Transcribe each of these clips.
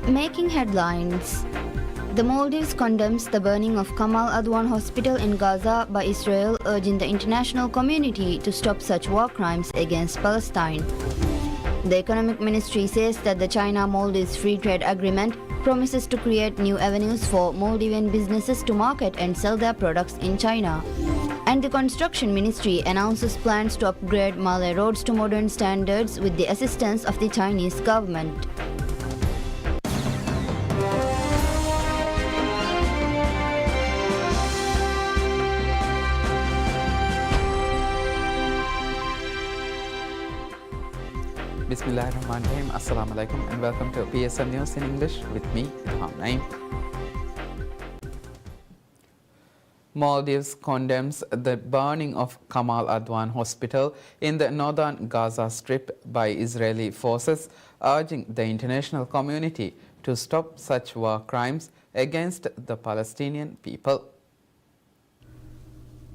Making headlines. The Maldives condemns the burning of Kamal Adwan Hospital in Gaza by Israel, urging the international community to stop such war crimes against Palestine. The Economic Ministry says that the China-Maldives Free Trade Agreement promises to create new avenues for Maldivian businesses to market and sell their products in China. And the Construction Ministry announces plans to upgrade Malé roads to modern standards with the assistance of the Chinese government. Bismillahirrahmanirrahim. Assalamu alaikum and welcome to PSM News in English with me, Ilham Naeem. Maldives condemns the burning of Kamal Adwan Hospital in the northern Gaza Strip by Israeli forces, urging the international community to stop such war crimes against the Palestinian people.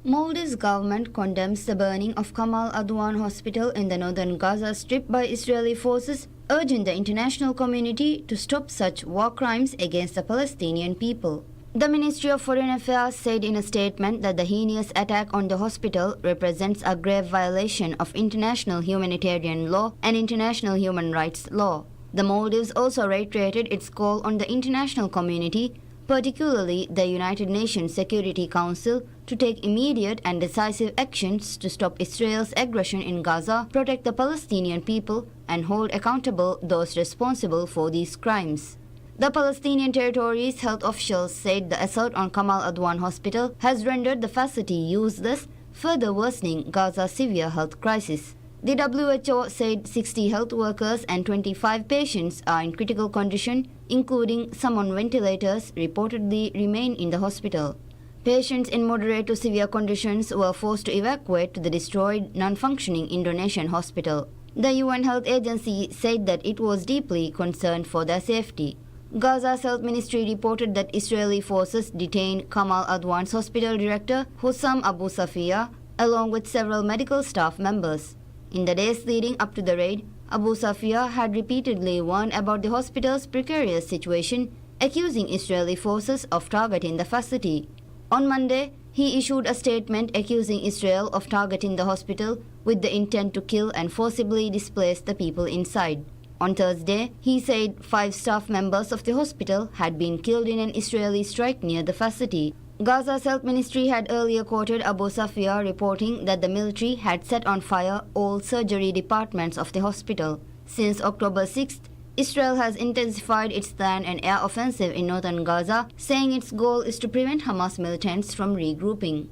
Maldives government condemns the burning of Kamal Adwan Hospital in the northern Gaza Strip by Israeli forces, urging the international community to stop such war crimes against the Palestinian people. The Ministry of Foreign Affairs said in a statement that the heinous attack on the hospital represents a grave violation of international humanitarian law and international human rights law. The Maldives also reiterated its call on the international community, particularly the United Nations Security Council, to take immediate and decisive actions to stop Israel's aggression in Gaza, protect the Palestinian people, and hold accountable those responsible for these crimes. The Palestinian Territories health officials said the assault on Kamal Adwan Hospital has rendered the facility useless, further worsening Gaza's severe health crisis. The WHO said 60 health workers and 25 patients are in critical condition, including some on ventilators, reportedly remain in the hospital. Patients in moderate to severe conditions were forced to evacuate to the destroyed, non-functioning Indonesian hospital. The UN Health Agency said that it was deeply concerned for their safety. Gaza's health ministry reported that Israeli forces detained Kamal Adwan's hospital director, Hussam Abu Safia, along with several medical staff members. In the days leading up to the raid, Abu Safia had repeatedly warned about the hospital's precarious situation, accusing Israeli forces of targeting the facility. On Monday, he issued a statement accusing Israel of targeting the hospital with the intent to kill and forcibly displace the people inside. On Thursday, he said 5 staff members of the hospital had been killed in an Israeli strike near the facility. Gaza's health ministry had earlier quoted Abu Safia reporting that the military had set on fire all surgery departments of the hospital. Since October 6th, Israel has intensified its land and air offensive in northern Gaza, saying its goal is to prevent Hamas militants from regrouping.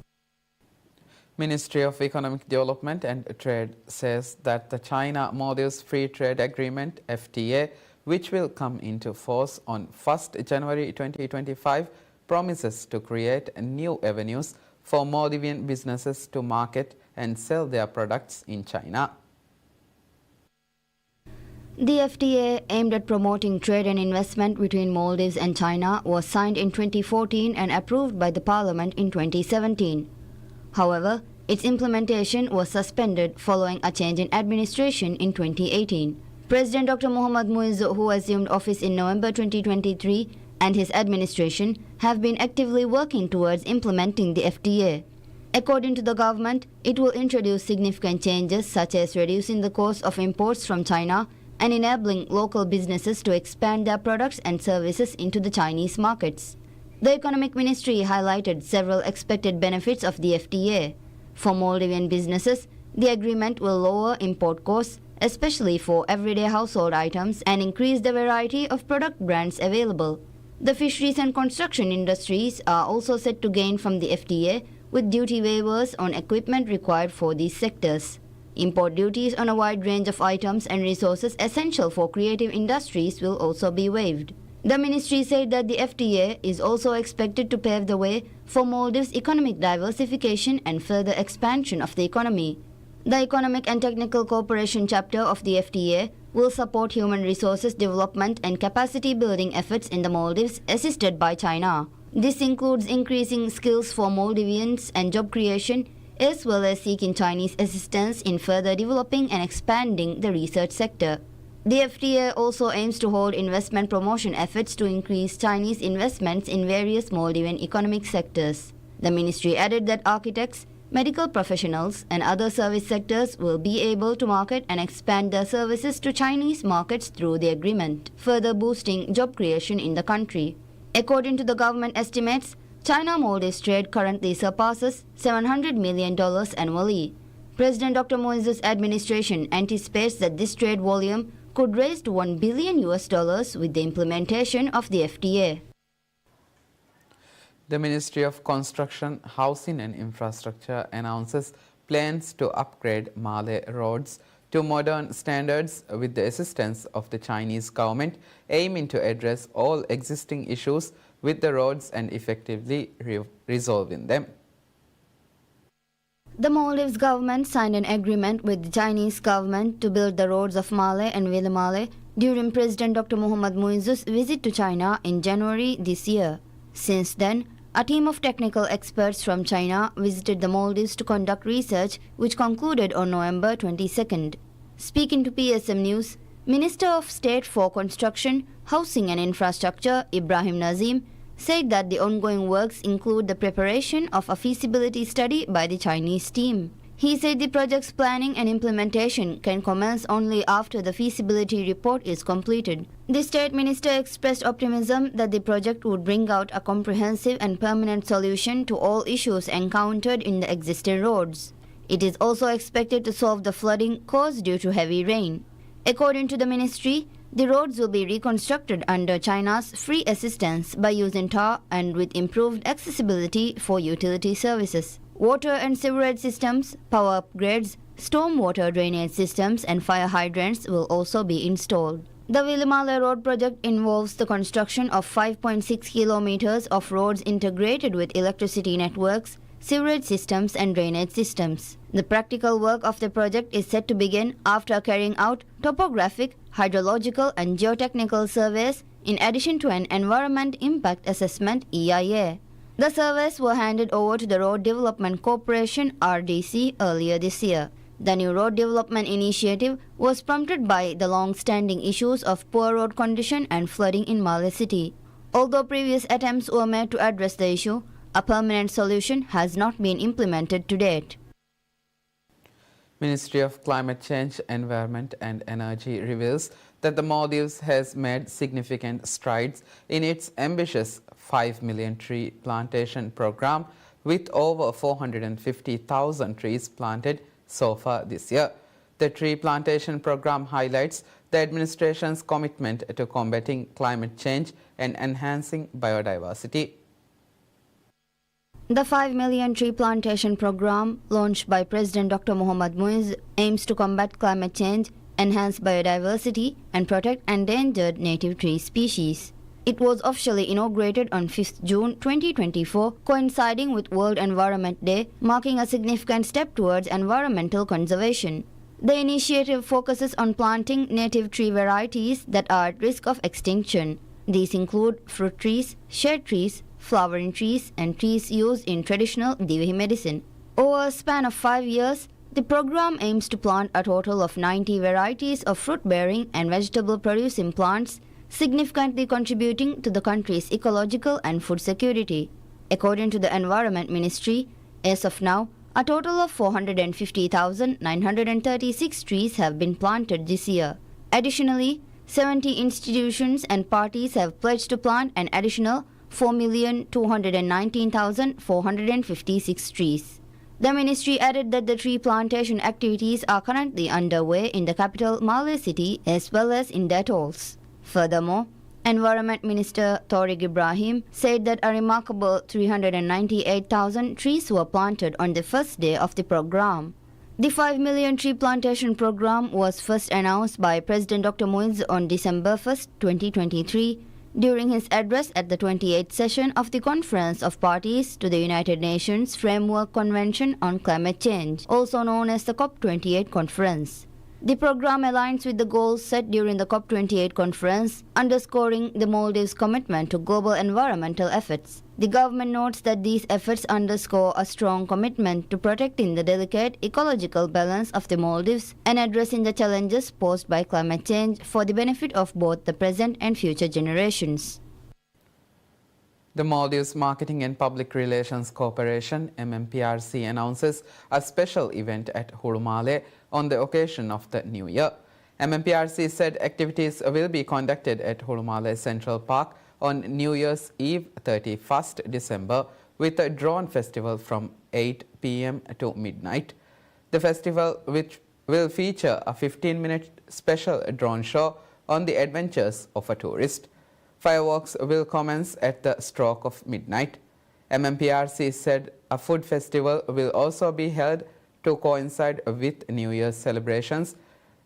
Ministry of Economic Development and Trade says that the China-Maldives Free Trade Agreement (FTA), which will come into force on 1st January 2025, promises to create new avenues for Maldivian businesses to market and sell their products in China. The FTA, aimed at promoting trade and investment between Maldives and China, was signed in 2014 and approved by the Parliament in 2017. However, its implementation was suspended following a change in administration in 2018. President Dr. Mohammad Muiz, who assumed office in November 2023, and his administration have been actively working towards implementing the FTA. According to the government, it will introduce significant changes such as reducing the cost of imports from China and enabling local businesses to expand their products and services into the Chinese markets. The Economic Ministry highlighted several expected benefits of the FTA. For Maldivian businesses, the agreement will lower import costs, especially for everyday household items, and increase the variety of product brands available. The fisheries and construction industries are also set to gain from the FTA, with duty waivers on equipment required for these sectors. Import duties on a wide range of items and resources essential for creative industries will also be waived. The ministry said that the FTA is also expected to pave the way for Maldives' economic diversification and further expansion of the economy. The Economic and Technical Cooperation chapter of the FTA will support human resources development and capacity building efforts in the Maldives, assisted by China. This includes increasing skills for Maldivians and job creation, as well as seeking Chinese assistance in further developing and expanding the research sector. The FTA also aims to hold investment promotion efforts to increase Chinese investments in various Maldivian economic sectors. The ministry added that architects, medical professionals, and other service sectors will be able to market and expand their services to Chinese markets through the agreement, further boosting job creation in the country. According to the government estimates, China-Maldives trade currently surpasses $700 million annually. President Dr. Moises' administration anticipates that this trade volume could raise to $1 billion with the implementation of the FTA. The Ministry of Construction, Housing and Infrastructure announces plans to upgrade Malé roads to modern standards with the assistance of the Chinese government, aiming to address all existing issues with the roads and effectively resolving them. The Maldives government signed an agreement with the Chinese government to build the roads of Malé and Villa Malé during President Dr. Mohamed Moises' visit to China in January this year. Since then, a team of technical experts from China visited the Maldives to conduct research, which concluded on November 22nd. Speaking to PSM News, Minister of State for Construction, Housing and Infrastructure Ibrahim Nazim said that the ongoing works include the preparation of a feasibility study by the Chinese team. He said the project's planning and implementation can commence only after the feasibility report is completed. The state minister expressed optimism that the project would bring out a comprehensive and permanent solution to all issues encountered in the existing roads. It is also expected to solve the flooding caused due to heavy rain. According to the ministry, the roads will be reconstructed under China's free assistance by using tar and with improved accessibility for utility services. Water and sewerage systems, power upgrades, stormwater drainage systems and fire hydrants will also be installed. The Villa Malé Road project involves the construction of 5.6 kilometers of roads integrated with electricity networks, sewerage systems and drainage systems. The practical work of the project is set to begin after carrying out topographic, hydrological and geotechnical surveys in addition to an Environment Impact Assessment EIA. The surveys were handed over to the Road Development Corporation RDC earlier this year. The new road development initiative was prompted by the long-standing issues of poor road condition and flooding in Malé City. Although previous attempts were made to address the issue, a permanent solution has not been implemented to date. Ministry of Climate Change, Environment and Energy reveals that the Maldives has made significant strides in its ambitious 5 million tree plantation program, with over 450,000 trees planted so far this year. The tree plantation program highlights the administration's commitment to combating climate change and enhancing biodiversity. The 5 million tree plantation program, launched by President Dr. Mohamed Moises, aims to combat climate change, enhance biodiversity, and protect endangered native tree species. It was officially inaugurated on 5th June 2024, coinciding with World Environment Day, marking a significant step towards environmental conservation. The initiative focuses on planting native tree varieties that are at risk of extinction. These include fruit trees, shade trees, flowering trees, and trees used in traditional Divi medicine. Over a span of 5 years, the program aims to plant a total of 90 varieties of fruit-bearing and vegetable-producing plants, significantly contributing to the country's ecological and food security. According to the Environment Ministry, as of now, a total of 450,936 trees have been planted this year. Additionally, 70 institutions and parties have pledged to plant an additional 4,219,456 trees. The ministry added that the tree plantation activities are currently underway in the capital Malé City as well as in the atolls. Furthermore, Environment Minister Tariq Ibrahim said that a remarkable 398,000 trees were planted on the first day of the program. The 5 million tree plantation program was first announced by President Dr. Moises on December 1, 2023, during his address at the 28th session of the Conference of Parties to the United Nations Framework Convention on Climate Change, also known as the COP28 conference. The program aligns with the goals set during the COP28 conference, underscoring the Maldives' commitment to global environmental efforts. The government notes that these efforts underscore a strong commitment to protecting the delicate ecological balance of the Maldives and addressing the challenges posed by climate change for the benefit of both the present and future generations. The Maldives Marketing and Public Relations Corporation (MMPRC) announces a special event at Hurumale on the occasion of the New Year. MMPRC said activities will be conducted at Hurumale Central Park on New Year's Eve, 31st December, with a drone festival from 8 p.m. to midnight. The festival, which will feature a 15-minute special drone show on the adventures of a tourist. Fireworks will commence at the stroke of midnight. MMPRC said a food festival will also be held to coincide with New Year's celebrations,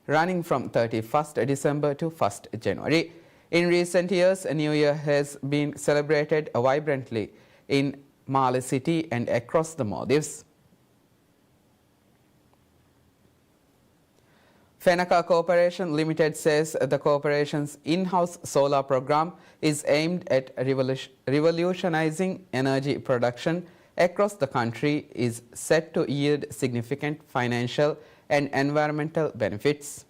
running from 31st December to 1st January. In recent years, New Year has been celebrated vibrantly in Male City and across the Maldives. Fenaka Corporation Limited says the corporation's in-house solar program is aimed at revolutionizing energy production across the country, is set to yield significant financial and environmental benefits.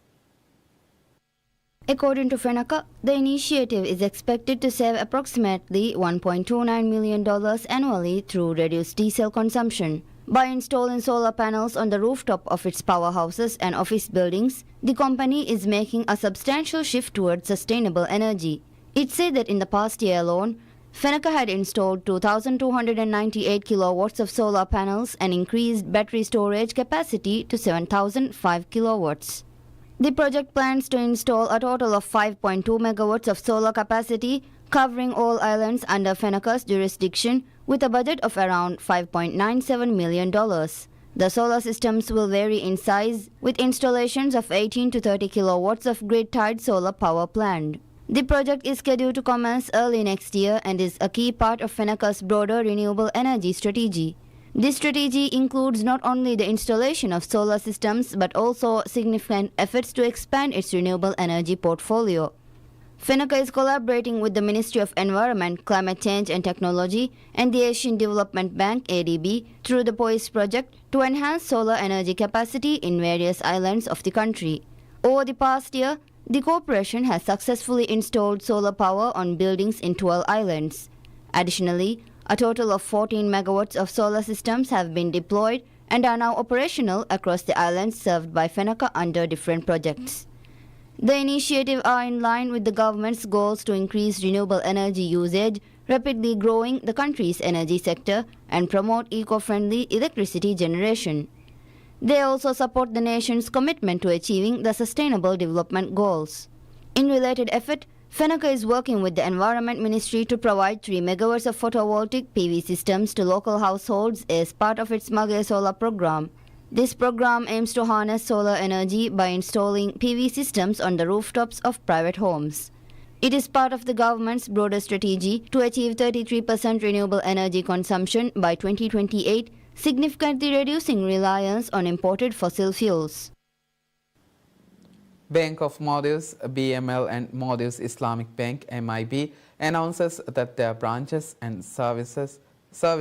According to Fenaka, the initiative is expected to save approximately $1.29 million annually through reduced diesel consumption. By installing solar panels on the rooftop of its powerhouses and office buildings, the company is making a substantial shift towards sustainable energy. It said that in the past year alone, Fenaka had installed 2,298 kilowatts of solar panels and increased battery storage capacity to 7,005 kilowatts. The project plans to install a total of 5.2 megawatts of solar capacity, covering all islands under Fenaka's jurisdiction, with a budget of around $5.97 million. The solar systems will vary in size, with installations of 18 to 30 kilowatts of grid-tied solar power planned. The project is scheduled to commence early next year and is a key part of Fenaka's broader renewable energy strategy. This strategy includes not only the installation of solar systems but also significant efforts to expand its renewable energy portfolio. Fenaka is collaborating with the Ministry of Environment, Climate Change and Technology and the Asian Development Bank (ADB) through the POISE project to enhance solar energy capacity in various islands of the country. Over the past year, the corporation has successfully installed solar power on buildings in 12 islands. Additionally, a total of 14 megawatts of solar systems have been deployed and are now operational across the islands served by Fenaka under different projects. The initiative are in line with the government's goals to increase renewable energy usage, rapidly growing the country's energy sector, and promote eco-friendly electricity generation. They also support the nation's commitment to achieving the Sustainable Development Goals. In related effort, Fenaka is working with the Environment Ministry to provide 3 megawatts of photovoltaic PV systems to local households as part of its Mage Solar program. This program aims to harness solar energy by installing PV systems on the rooftops of private homes. It is part of the government's broader strategy to achieve 33% renewable energy consumption by 2028, significantly reducing reliance on imported fossil fuels. Bank of Maldives, BML, and Maldives Islamic Bank (MIB) announces that their branches and service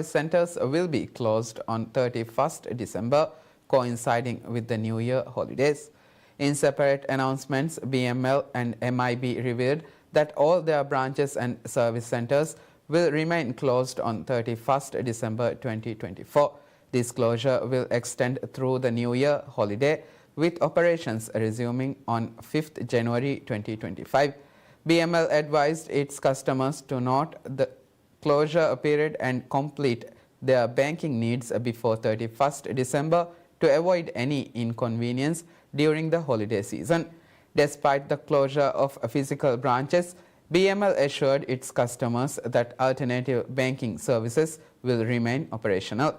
centers will be closed on 31st December, coinciding with the New Year holidays. In separate announcements, BML and MIB revealed that all their branches and service centers will remain closed on 31st December 2024. This closure will extend through the New Year holiday, with operations resuming on 5th January 2025. BML advised its customers to note the closure period and complete their banking needs before 31st December to avoid any inconvenience during the holiday season. Despite the closure of physical branches, BML assured its customers that alternative banking services will remain operational.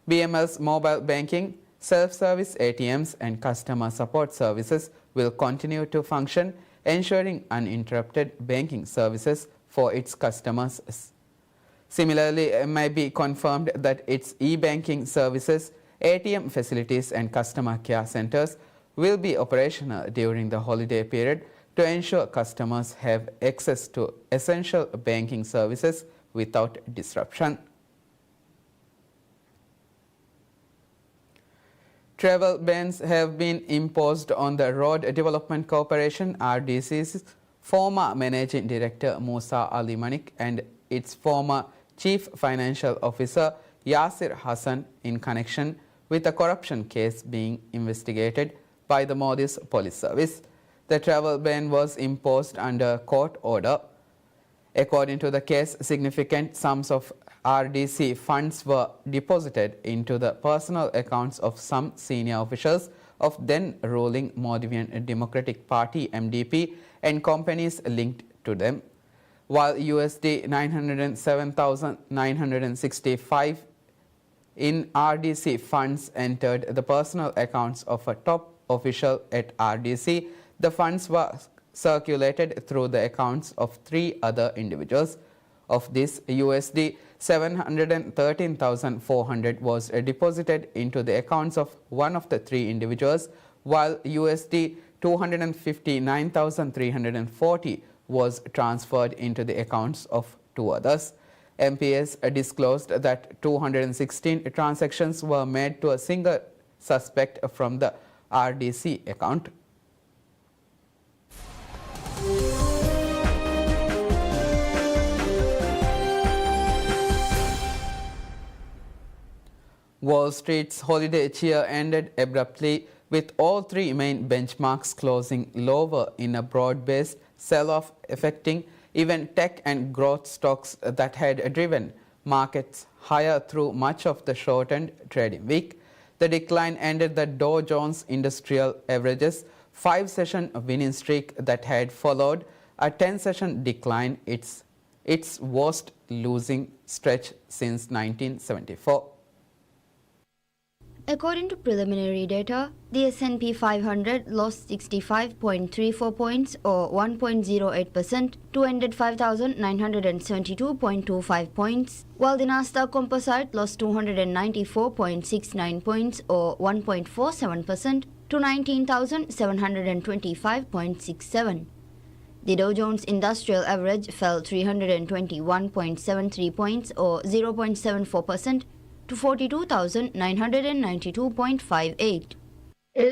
BML's mobile banking, self-service ATMs and customer support services will continue to function, ensuring uninterrupted banking services for its customers. Similarly, MIB confirmed that its e-banking services, ATM facilities and customer care centers will be operational during the holiday period to ensure customers have access to essential banking services without disruption. Travel bans have been imposed on the Road Development Corporation (RDC's) former Managing Director Musa Ali Manik and its former Chief Financial Officer Yasir Hassan in connection with a corruption case being investigated by the Modi's police service. The travel ban was imposed under court order. According to the case, significant sums of RDC funds were deposited into the personal accounts of some senior officials of then ruling Maldivian Democratic Party (MDP) and companies linked to them, while USD 907,965 in RDC funds entered the personal accounts of a top official at RDC. The funds were circulated through the accounts of 3 other individuals. Of this, USD 713,400 was deposited into the accounts of one of the 3 individuals, while USD 259,340 was transferred into the accounts of 2 others. MPS disclosed that 216 transactions were made to a single suspect from the RDC account. Wall Street's holiday cheer ended abruptly, with all 3 main benchmarks closing lower in a broad-based sell-off affecting even tech and growth stocks that had driven markets higher through much of the shortened trading week. The decline ended the Dow Jones Industrial Average's 5-session winning streak that had followed a 10-session decline, its worst losing stretch since 1974. According to preliminary data, the S&P 500 lost 65.34 points or 1.08% to end at 5,972.25 points, while the Nasdaq Composite lost 294.69 points or 1.47% to 19,725.67. The Dow Jones Industrial Average fell 321.73 points or 0.74% to 42,992.58.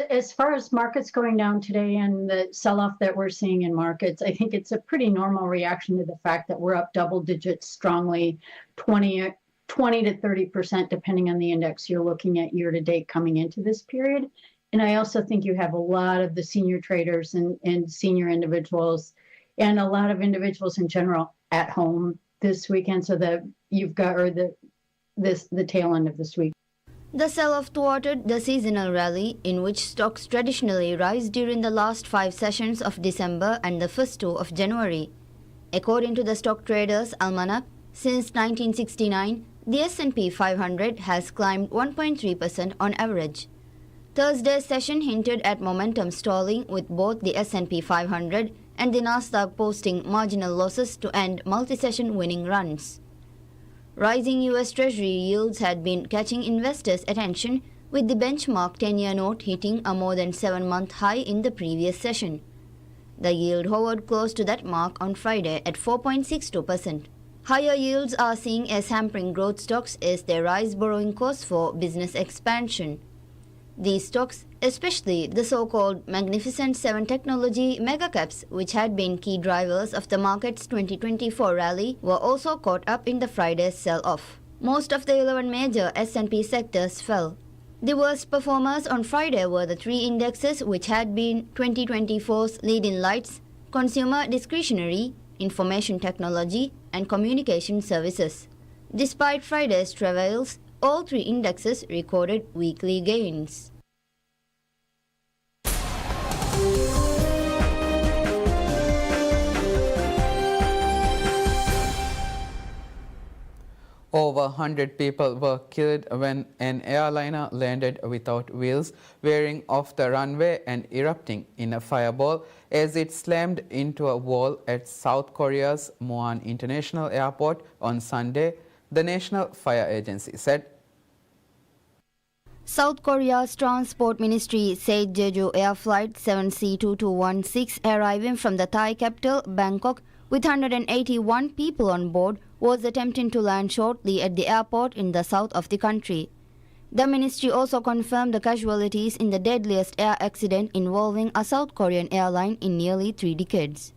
As far as markets going down today and the sell-off that we're seeing in markets, I think it's a pretty normal reaction to the fact that we're up double digits strongly, 20 to 30%, depending on the index you're looking at year to date coming into this period. And I also think you have a lot of the senior traders and senior individuals and a lot of individuals in general at home this weekend, so that you've got, or the tail end of this week. The sell-off thwarted the seasonal rally, in which stocks traditionally rise during the last 5 sessions of December and the first 2 of January. According to the Stock Traders Almanac, since 1969, the S&P 500 has climbed 1.3% on average. Thursday's session hinted at momentum stalling, with both the S&P 500 and the Nasdaq posting marginal losses to end multi-session winning runs. Rising U.S. Treasury yields had been catching investors' attention, with the benchmark 10-year note hitting a more than 7-month high in the previous session. The yield hovered close to that mark on Friday at 4.62%. Higher yields are seen as hampering growth stocks as they rise borrowing costs for business expansion. These stocks, especially the so-called Magnificent 7 technology megacaps, which had been key drivers of the market's 2024 rally, were also caught up in the Friday's sell-off. Most of the 11 major S&P sectors fell. The worst performers on Friday were the 3 indexes which had been 2024's leading lights: consumer discretionary, information technology, and communication services. Despite Friday's travails, all 3 indexes recorded weekly gains. Over 100 people were killed when an airliner landed without wheels, veering off the runway and erupting in a fireball as it slammed into a wall at South Korea's Muan International Airport on Sunday, the National Fire Agency said. South Korea's Transport Ministry said Jeju Air Flight 7C2216 arriving from the Thai capital, Bangkok, with 181 people on board, was attempting to land shortly at the airport in the south of the country. The ministry also confirmed the casualties in the deadliest air accident involving a South Korean airline in nearly 3 decades.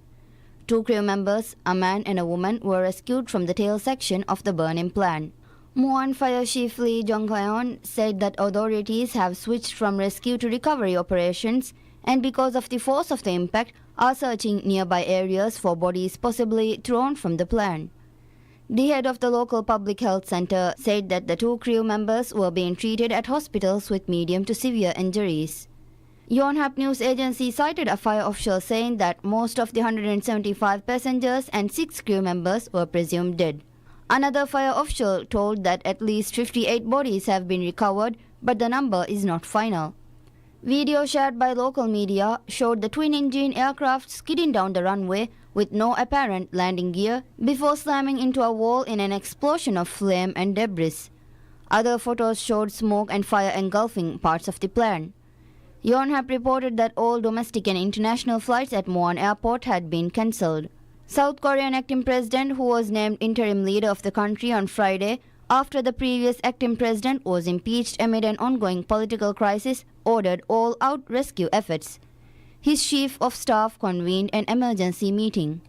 2 crew members, a man and a woman, were rescued from the tail section of the burning plane. Muan Fire Chief Lee Jong-hyeon said that authorities have switched from rescue to recovery operations and because of the force of the impact are searching nearby areas for bodies possibly thrown from the plane. The head of the local public health center said that the 2 crew members were being treated at hospitals with medium to severe injuries. Yonhap News Agency cited a fire official saying that most of the 175 passengers and 6 crew members were presumed dead. Another fire official told that at least 58 bodies have been recovered, but the number is not final. Video shared by local media showed the twin-engine aircraft skidding down the runway with no apparent landing gear before slamming into a wall in an explosion of flame and debris. Other photos showed smoke and fire engulfing parts of the plane. Yonhap reported that all domestic and international flights at Muan Airport had been cancelled. South Korean acting president, who was named interim leader of the country on Friday after the previous acting president was impeached amid an ongoing political crisis, ordered all-out rescue efforts. His chief of staff convened an emergency meeting.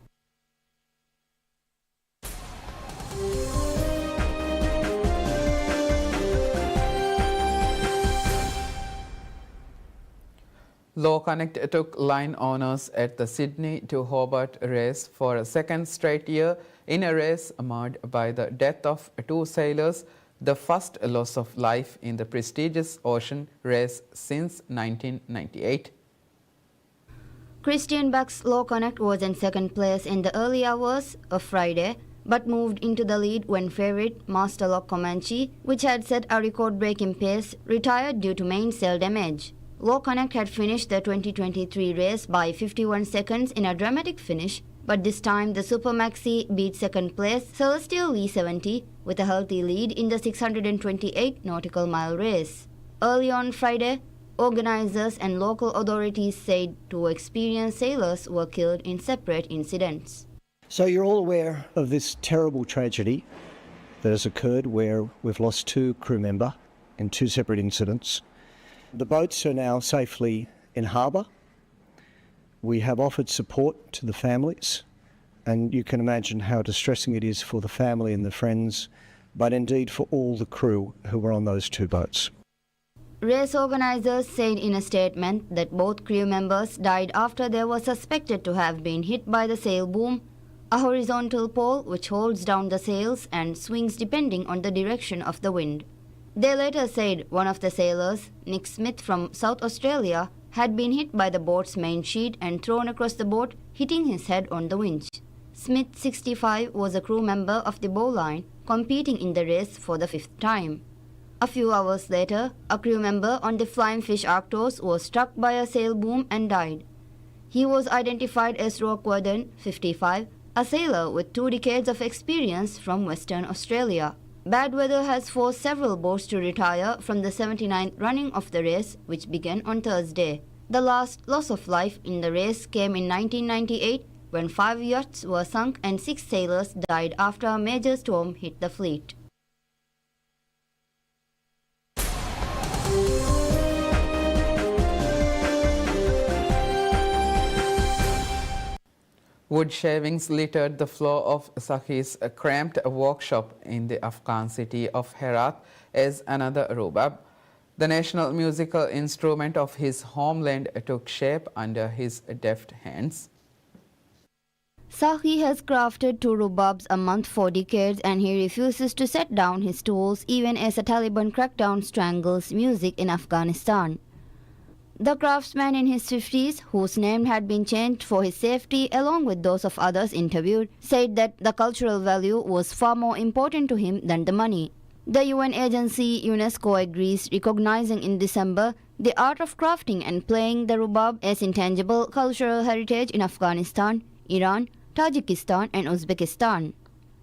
Law Connect took line honours at the Sydney to Hobart race for a second straight year in a race marred by the death of 2 sailors, the first loss of life in the prestigious ocean race since 1998. Christian Buck's Law Connect was in second place in the early hours of Friday, but moved into the lead when favourite Master Lock Comanche, which had set a record-breaking pace, retired due to mainsail damage. Law Connect had finished the 2023 race by 51 seconds in a dramatic finish, but this time the Super Maxi beat second place Celestial Lee 70 with a healthy lead in the 628 nautical mile race. Early on Friday, organizers and local authorities said 2 experienced sailors were killed in separate incidents. So you're all aware of this terrible tragedy that has occurred where we've lost 2 crew members in 2 separate incidents. The boats are now safely in harbour. We have offered support to the families, and you can imagine how distressing it is for the family and the friends, but indeed for all the crew who were on those 2 boats. Race organizers said in a statement that both crew members died after they were suspected to have been hit by the sail boom, a horizontal pole which holds down the sails and swings depending on the direction of the wind. They later said one of the sailors, Nick Smith from South Australia, had been hit by the boat's main sheet and thrown across the boat, hitting his head on the winch. Smith, 65, was a crew member of the bowline, competing in the race for the 5th time. A few hours later, a crew member on the Flying Fish Arctos was struck by a sail boom and died. He was identified as Rock Warden, 55, a sailor with 2 decades of experience from Western Australia. Bad weather has forced several boats to retire from the 79th running of the race, which began on Thursday. The last loss of life in the race came in 1998 when 5 yachts were sunk and 6 sailors died after a major storm hit the fleet. Wood shavings littered the floor of Sakhi's cramped workshop in the Afghan city of Herat as another rubab. The national musical instrument of his homeland took shape under his deft hands. Sakhi has crafted 2 rubabs a month for decades and he refuses to set down his tools even as a Taliban crackdown strangles music in Afghanistan. The craftsman in his 50s, whose name had been changed for his safety along with those of others interviewed, said that the cultural value was far more important to him than the money. The UN agency UNESCO agrees, recognizing in December the art of crafting and playing the rubab as intangible cultural heritage in Afghanistan, Iran, Tajikistan and Uzbekistan.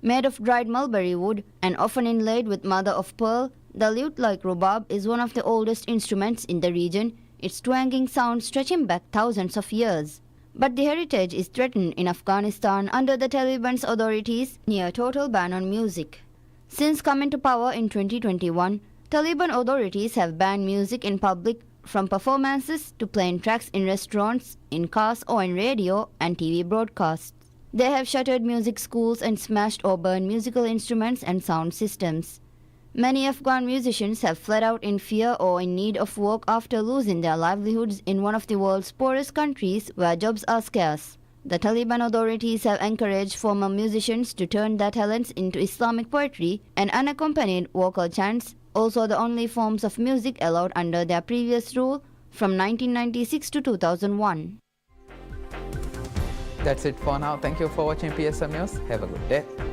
Made of dried mulberry wood and often inlaid with mother-of-pearl, The lute, like rubab, is one of the oldest instruments in the region, its twanging sound stretching back thousands of years. But the heritage is threatened in Afghanistan under the Taliban's authorities' near total ban on music. Since coming to power in 2021, Taliban authorities have banned music in public, from performances to playing tracks in restaurants, in cars or in radio and TV broadcasts. They have shuttered music schools and smashed or burned musical instruments and sound systems. Many Afghan musicians have fled out in fear or in need of work after losing their livelihoods in one of the world's poorest countries where jobs are scarce. The Taliban authorities have encouraged former musicians to turn their talents into Islamic poetry and unaccompanied vocal chants, also the only forms of music allowed under their previous rule from 1996 to 2001. That's it for now. Thank you for watching PSM News. Have a good day.